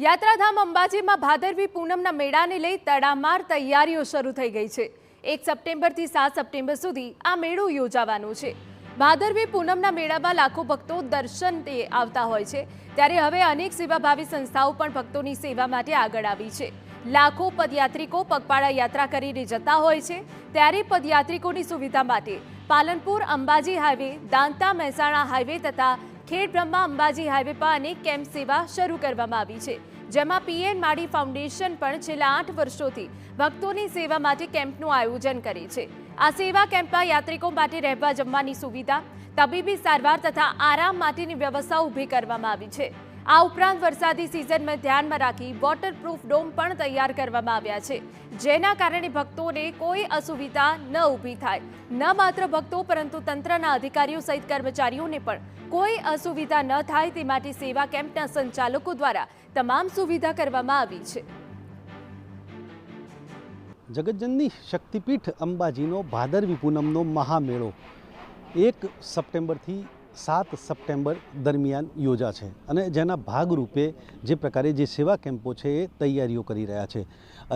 યાત્રાધામ અંબાજીમાં ભાદરવી પૂનમના મેળાને લઈ તડામાર તૈયારીઓ શરૂ થઈ ગઈ છે। 1 સપ્ટેમ્બરથી 7 સપ્ટેમ્બર સુધી આ મેળો યોજાવાનો છે। ભાદરવી પૂનમના મેળામાં લાખો ભક્તો દર્શને આવતા હોય છે, ત્યારે હવે અનેક સેવાભાવી સંસ્થાઓ પણ ભક્તોની સેવા માટે આગળ આવી છે। લાખો પદયાત્રિકો પગપાળા યાત્રા કરીને જતા હોય છે, ત્યારે પદયાત્રિકોની સુવિધા માટે પાલનપુર અંબાજી હાઈવે, દાંતા મહેસાણા હાઈવે તથા ખેડ બ્રહ્મા અંબાજી હાઈવે પર અનેક કેમ્પ સેવા શરૂ કરવામાં આવી છે, જેમાં પીએન માડી ફાઉન્ડેશન પણ છેલ્લા 8 વર્ષોથી ભક્તોની સેવા માટે કેમ્પનું આયોજન કરે છે। આ સેવા કેમ્પમાં યાત્રિકો માટે રહેવા જમવાની સુવિધા, તબીબી સારવાર તથા આરામ માટેની વ્યવસ્થા ઊભી કરવામાં આવી છે। આ ઉપરાંત વરસાદી સિઝનમાં ધ્યાનમાં રાખી વોટરપ્રૂફ ડોમ પણ તૈયાર કરવામાં આવ્યા છે, જેના કારણે ભક્તોને કોઈ અસુવિધા ન ઊભી થાય। ન માત્ર ભક્તો પરંતુ તંત્રના અધિકારીઓ સહિત કર્મચારીઓને પણ કોઈ અસુવિધા ન થાય તે માટે સેવા કેમ્પના સંચાલકો દ્વારા તમામ સુવિધા કરવામાં આવી છે। જગતજનની શક્તિપીઠ અંબાજીનો ભાદરવી પૂનમનો મહામેળો 1 સપ્ટેમ્બરથી 7 સપ્ટેમ્બર દરમિયાન યોજાશે અને જેના ભાગરૂપે જે પ્રકારે જે સેવા કેમ્પો છે એ તૈયારીઓ કરી રહ્યા છે।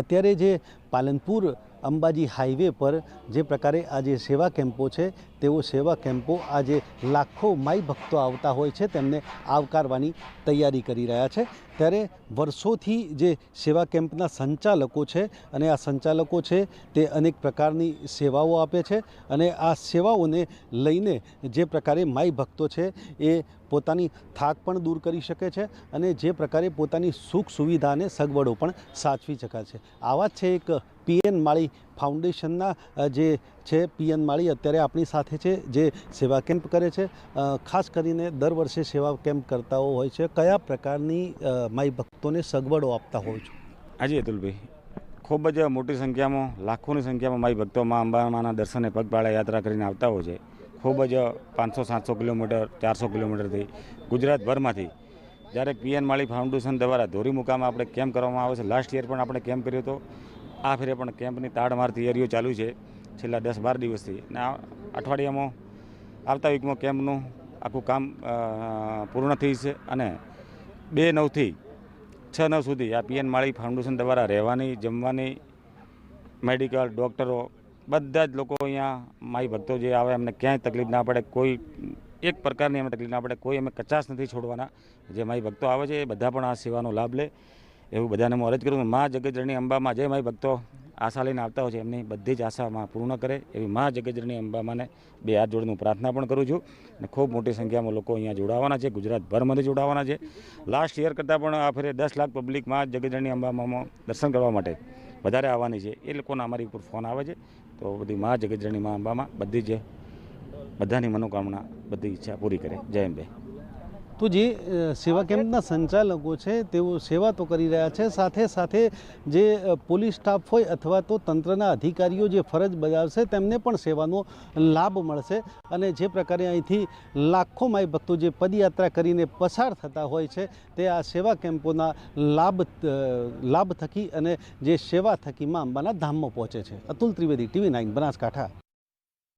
અત્યારે જે પાલનપુર અંબાજી હાઈવે પર જે પ્રકારે આ જે સેવા કેમ્પો છે તેઓ સેવા કેમ્પો આજે લાખો માઈ ભક્તો આવતા હોય છે તેમને આવકારવાની તૈયારી કરી રહ્યા છે। ત્યારે વર્ષોથી જે સેવા કેમ્પના સંચાલકો છે અને આ સંચાલકો છે તે અનેક પ્રકારની સેવાઓ આપે છે અને આ સેવાઓને લઈને જે પ્રકારે માઈ ભક્તો છે એ પોતાની થાક પણ દૂર કરી શકે છે અને જે પ્રકારે પોતાની સુખ સુવિધા અને સગવડો પણ સાચવી શકાય છે। આવા જ છે એક પીએન માળી ફાઉન્ડેશનના જે છે પીએન માળી અત્યારે આપણી સાથે છે, જે સેવા કેમ્પ કરે છે। ખાસ કરીને દર વર્ષે સેવા કેમ્પ કરતાઓ હોય છે, કયા પ્રકારની માઈ ભક્તોને સગવડો આપતા હોય છો? હાજી અતુલભાઈ, ખૂબ જ મોટી સંખ્યામાં, લાખોની સંખ્યામાં માઈ ભક્તો માં અંબામાના દર્શને પગપાળા યાત્રા કરીને આવતા હોય છે। ખૂબ જ 500-700 કિલોમીટર, 400 કિલોમીટરથી ગુજરાતભરમાંથી જ્યારે પીએન માળી ફાઉન્ડેશન દ્વારા ધોરી મુકામે આપણે કેમ્પ કરવામાં આવે છે। લાસ્ટ યર પણ આપણે કેમ્પ કર્યો હતો, આ ફેરે પણ કેમ્પની તાડમાર તૈયારીઓ ચાલુ છે છેલ્લા 10-12 દિવસથી અને આ અઠવાડિયામાં આવતા વીકમાં કેમ્પનું આખું કામ પૂર્ણ થઈ છે અને 2-9થી 6-9 સુધી આ પીએન માળી ફાઉન્ડેશન દ્વારા રહેવાની, જમવાની, મેડિકલ, ડૉક્ટરો બધા જ લોકો અહીંયા માઈ ભક્તો જે આવે એમને ક્યાંય તકલીફ ના પડે, કોઈ એક પ્રકારની એમને તકલીફ ના પડે, કોઈ અમે કચાશ નથી છોડવાના। જે માઈ ભક્તો આવે છે એ બધા પણ આ સેવાનો લાભ લે એવું બધાને હું અરજ કરું। મા જગતજનની અંબામાં જે માઈ ભક્તો આશા લઈને આવતા હોય છે એમની બધી જ આશામાં પૂર્ણ કરે એવી મા જગતજનની અંબામાને 2 હાથ જોડીને પ્રાર્થના પણ કરું છું અને ખૂબ મોટી સંખ્યામાં લોકો અહીંયા જોડાવાના છે, ગુજરાતભરમાંથી જોડાવાના છે। લાસ્ટ યર કરતાં પણ આ ફેરે 10 લાખ પબ્લિક મા જગતજનની અંબામાં દર્શન કરવા માટે વધારે આવવાની છે। એ લોકોના અમારી ઉપર ફોન આવે છે, તો બધી મા જગતજનની મા અંબામાં બધી જ બધાની મનોકામના, બધી ઈચ્છા પૂરી કરે। જય અંબે। તો જે સેવા કેમ્પના સંચાલકો છે તેઓ સેવા તો કરી રહ્યા છે, સાથે સાથે જે પોલીસ સ્ટાફ હોય અથવા તો તંત્રના અધિકારીઓ જે ફરજ બજાવશે તેમને પણ સેવાનો લાભ મળશે અને જે પ્રકારે અહીંથી લાખો માઈ ભક્તો જે પદયાત્રા કરીને પસાર થતા હોય છે તે આ સેવા કેમ્પોના લાભ થકી અને જે સેવા થકી માં અંબાના ધામમાં પહોંચે છે। અતુલ ત્રિવેદી, TV9 બનાસકાંઠા।